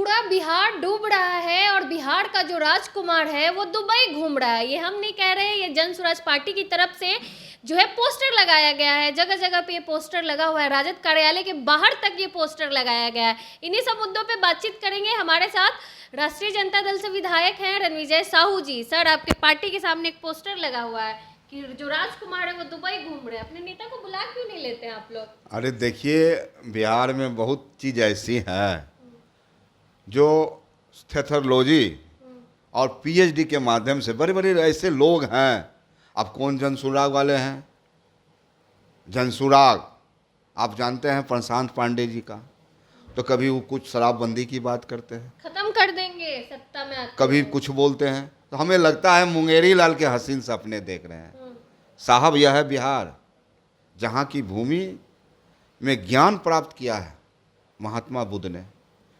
पूरा बिहार डूब रहा है और बिहार का जो राजकुमार है वो दुबई घूम रहा है। ये हम नहीं कह रहे, ये जन स्वराज पार्टी की तरफ से जो है पोस्टर लगाया गया है। जगह जगह पे ये पोस्टर लगा हुआ है, राजद कार्यालय के बाहर तक ये पोस्टर लगाया गया है। इन्हीं सब मुद्दों पे बातचीत करेंगे। हमारे साथ राष्ट्रीय जनता दल से विधायक हैं रणविजय साहू जी। सर, आपके पार्टी के सामने एक पोस्टर लगा हुआ है कि जो राजकुमार है वो दुबई घूम रहे हैं। अपने नेता को बुला क्यों नहीं लेते हैं आप लोग? अरे देखिए, बिहार में बहुत चीज़ ऐसी है जो स्थेथोलॉजी और पीएचडी के माध्यम से बड़े बड़े ऐसे लोग हैं। अब कौन जनसुराग वाले हैं? जनसुराग आप जानते हैं प्रशांत पांडे जी का, तो कभी वो कुछ शराबबंदी की बात करते हैं, खत्म कर देंगे सत्ता में आते कभी हैं। कुछ बोलते हैं, तो हमें लगता है मुंगेरी लाल के हसीन सपने देख रहे हैं। साहब, यह है बिहार, जहाँ की भूमि में ज्ञान प्राप्त किया है महात्मा बुद्ध ने।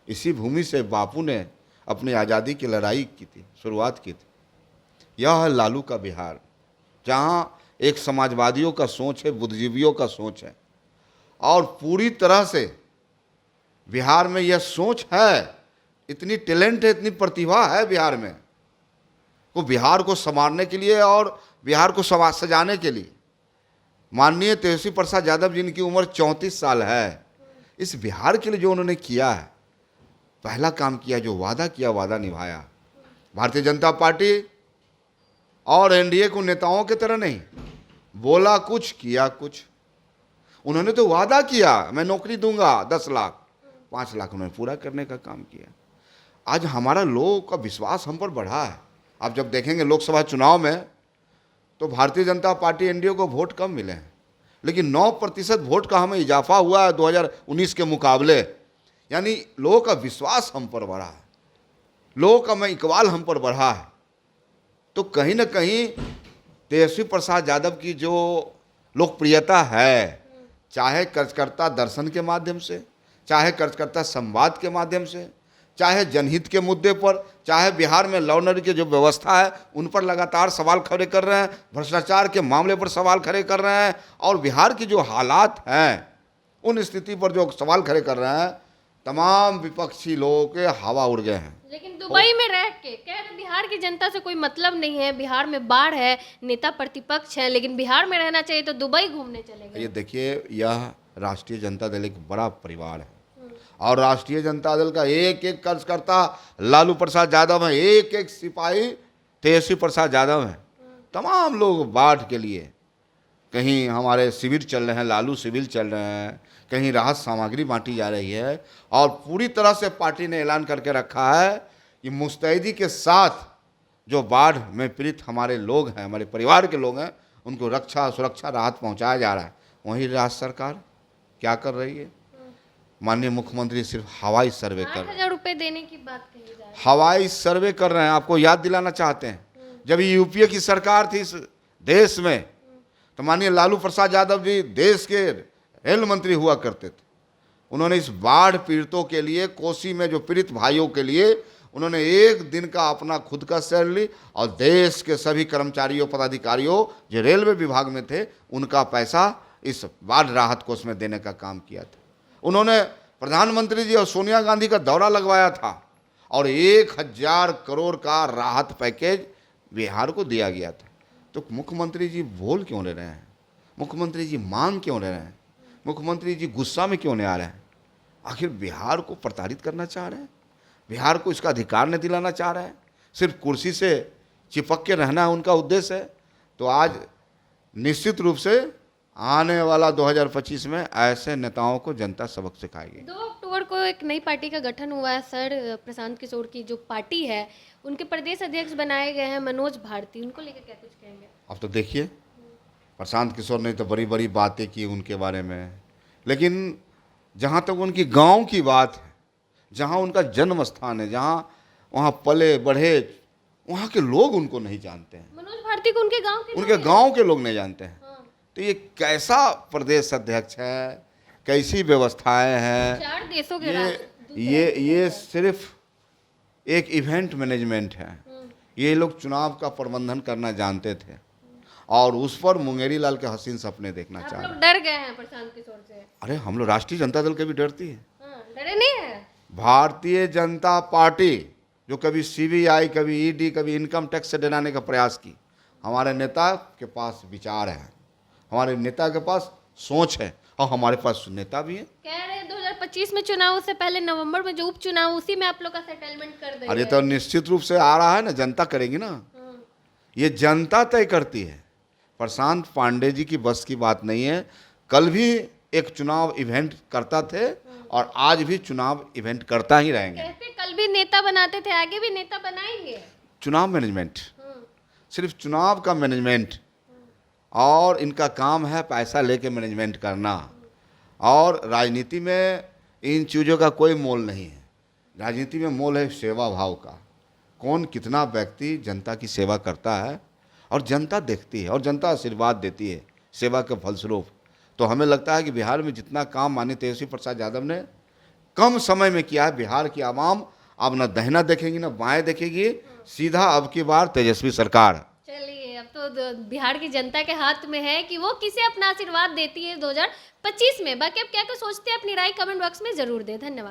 इसी भूमि से बापू ने अपनी आज़ादी की लड़ाई की थी, शुरुआत की थी। यह है लालू का बिहार, जहाँ एक समाजवादियों का सोच है, बुद्धिजीवियों का सोच है, और पूरी तरह से बिहार में यह सोच है, इतनी टैलेंट है, इतनी प्रतिभा है बिहार में, को बिहार को संवारने के लिए और बिहार को सजाने के लिए। माननीय तेजस्वी प्रसाद यादव, जिनकी उम्र 34 साल है, इस बिहार के लिए जो उन्होंने किया है, पहला काम किया, जो वादा किया वादा निभाया। भारतीय जनता पार्टी और एनडीए को नेताओं की तरह नहीं, बोला कुछ किया कुछ। उन्होंने तो वादा किया, मैं नौकरी दूंगा 10 लाख, 5 लाख उन्होंने पूरा करने का काम किया। आज हमारा लोगों का विश्वास हम पर बढ़ा है। आप जब देखेंगे लोकसभा चुनाव में, तो भारतीय जनता पार्टी एनडीए को वोट कम मिले हैं, लेकिन 9% वोट का हमें इजाफा हुआ है 2019 के मुकाबले। यानी लोगों का विश्वास हम पर बढ़ा है, लोगों का में इकबाल हम पर बढ़ा है। तो कहीं ना कहीं तेजस्वी प्रसाद यादव की जो लोकप्रियता है, चाहे कार्यकर्ता दर्शन के माध्यम से, चाहे कार्यकर्ता संवाद के माध्यम से, चाहे जनहित के मुद्दे पर, चाहे बिहार में लॉ एंड ऑर्डर की जो व्यवस्था है उन पर लगातार सवाल खड़े कर रहे हैं, भ्रष्टाचार के मामले पर सवाल खड़े कर रहे हैं, और बिहार की जो हालात हैं उन स्थिति पर जो सवाल खड़े कर रहे हैं, तमाम विपक्षी लोगों के हवा उड़ गए हैं। लेकिन दुबई में रह के कह रहे बिहार की जनता से कोई मतलब नहीं है, बिहार में बाढ़ है, नेता प्रतिपक्ष है, लेकिन बिहार में रहना चाहिए तो दुबई घूमने चले गए। ये देखिए, यह राष्ट्रीय जनता दल एक बड़ा परिवार है, और राष्ट्रीय जनता दल का एक एक कार्यकर्ता लालू प्रसाद यादव है, एक एक सिपाही तेजस्वी प्रसाद यादव है। तमाम लोग बाढ़ के लिए, कहीं हमारे शिविर चल रहे हैं, लालू शिविर चल रहे हैं, कहीं राहत सामग्री बांटी जा रही है, और पूरी तरह से पार्टी ने ऐलान करके रखा है कि मुस्तैदी के साथ जो बाढ़ में पीड़ित हमारे लोग हैं, हमारे परिवार के लोग हैं, उनको रक्षा सुरक्षा राहत पहुंचाया जा रहा है। वहीं राज्य सरकार क्या कर रही है? माननीय मुख्यमंत्री सिर्फ हवाई सर्वे कर रहे हैं। 8,000 रुपए देने की बात कही जा रही है। हवाई सर्वे कर रहे हैं। आपको याद दिलाना चाहते हैं, जब यूपीए की सरकार थी इस देश में, तो माननीय लालू प्रसाद यादव जी देश के रेल मंत्री हुआ करते थे। उन्होंने इस बाढ़ पीड़ितों के लिए, कोसी में जो पीड़ित भाइयों के लिए, उन्होंने एक दिन का अपना खुद का सैलरी और देश के सभी कर्मचारियों पदाधिकारियों जो रेलवे विभाग में थे, उनका पैसा इस बाढ़ राहत कोष में देने का काम किया था। उन्होंने प्रधानमंत्री जी और सोनिया गांधी का दौरा लगवाया था, और 1,000 करोड़ का राहत पैकेज बिहार को दिया गया था। तो मुख्यमंत्री जी बोल क्यों ले रहे हैं? मुख्यमंत्री जी मांग क्यों ले रहे हैं? मुख्यमंत्री जी गुस्सा में क्यों नहीं आ रहे हैं? आखिर बिहार को प्रताड़ित करना चाह रहे हैं? बिहार को इसका अधिकार नहीं दिलाना चाह रहे हैं? सिर्फ कुर्सी से चिपक के रहना है उनका उद्देश्य है। तो आज निश्चित रूप से आने वाला 2025 में ऐसे नेताओं को जनता सबक सिखाएगी। 2 अक्टूबर को एक नई पार्टी का गठन हुआ है सर। प्रशांत किशोर की जो पार्टी है, उनके प्रदेश अध्यक्ष बनाए गए हैं मनोज भारती। उनको लेकर क्या कुछ कहेंगे? अब तो देखिए, प्रशांत किशोर ने तो बड़ी बड़ी बातें की उनके बारे में, लेकिन जहाँ तक उनकी गांव की बात है, जहाँ उनका जन्म स्थान है, जहाँ वहाँ पले बढ़े, वहाँ के लोग उनको नहीं जानते हैं। मनोज भारती को उनके गांव के लोग नहीं जानते हैं। हाँ। तो ये कैसा प्रदेश अध्यक्ष है, कैसी व्यवस्थाएं हैं? 4 देशों के ये सिर्फ एक इवेंट मैनेजमेंट है। ये लोग चुनाव का प्रबंधन करना जानते थे, और उस पर मुंगेरी लाल के हसीन सपने देखना चाह रहे डर गए हैं प्रशांत किशोर से। अरे हम लोग राष्ट्रीय जनता दल के भी डरती है। हाँ, डरे नहीं है। भारतीय जनता पार्टी जो कभी सीबीआई, कभी ईडी, कभी इनकम टैक्स से डराने का प्रयास की, हमारे नेता के पास विचार है, हमारे नेता के पास सोच है और हमारे पास नेता भी है। कह रहे हैं 2025 में चुनाव से पहले नवंबर में जो उपचुनाव, उसी में आप लोग का सेटलमेंट कर देंगे। अरे तो निश्चित रूप से आ रहा है ना, जनता करेगी ना, ये जनता तय करती है। प्रशांत पांडे जी की बस की बात नहीं है। कल भी एक चुनाव इवेंट करता थे और आज भी चुनाव इवेंट करता ही रहेंगे। कहते कल भी नेता बनाते थे, आगे भी नेता बनाएंगे। चुनाव मैनेजमेंट, सिर्फ चुनाव का मैनेजमेंट, और इनका काम है पैसा लेके मैनेजमेंट करना। और राजनीति में इन चीज़ों का कोई मोल नहीं है। राजनीति में मोल है सेवा भाव का। कौन कितना व्यक्ति जनता की सेवा करता है और जनता देखती है और जनता आशीर्वाद देती है सेवा के फलस्वरूप। तो हमें लगता है कि बिहार में जितना काम माननीय तेजस्वी प्रसाद यादव ने कम समय में किया है, बिहार की आवाम अब न दाहिना देखेगी न बाएं देखेगी, सीधा अब की बार तेजस्वी सरकार। चलिए, अब तो बिहार की जनता के हाथ में है कि वो किसे अपना आशीर्वाद देती है 2025 में। बाकी अब क्या क्या सोचते हैं अपनी राय कमेंट बॉक्स में जरूर दें। धन्यवाद।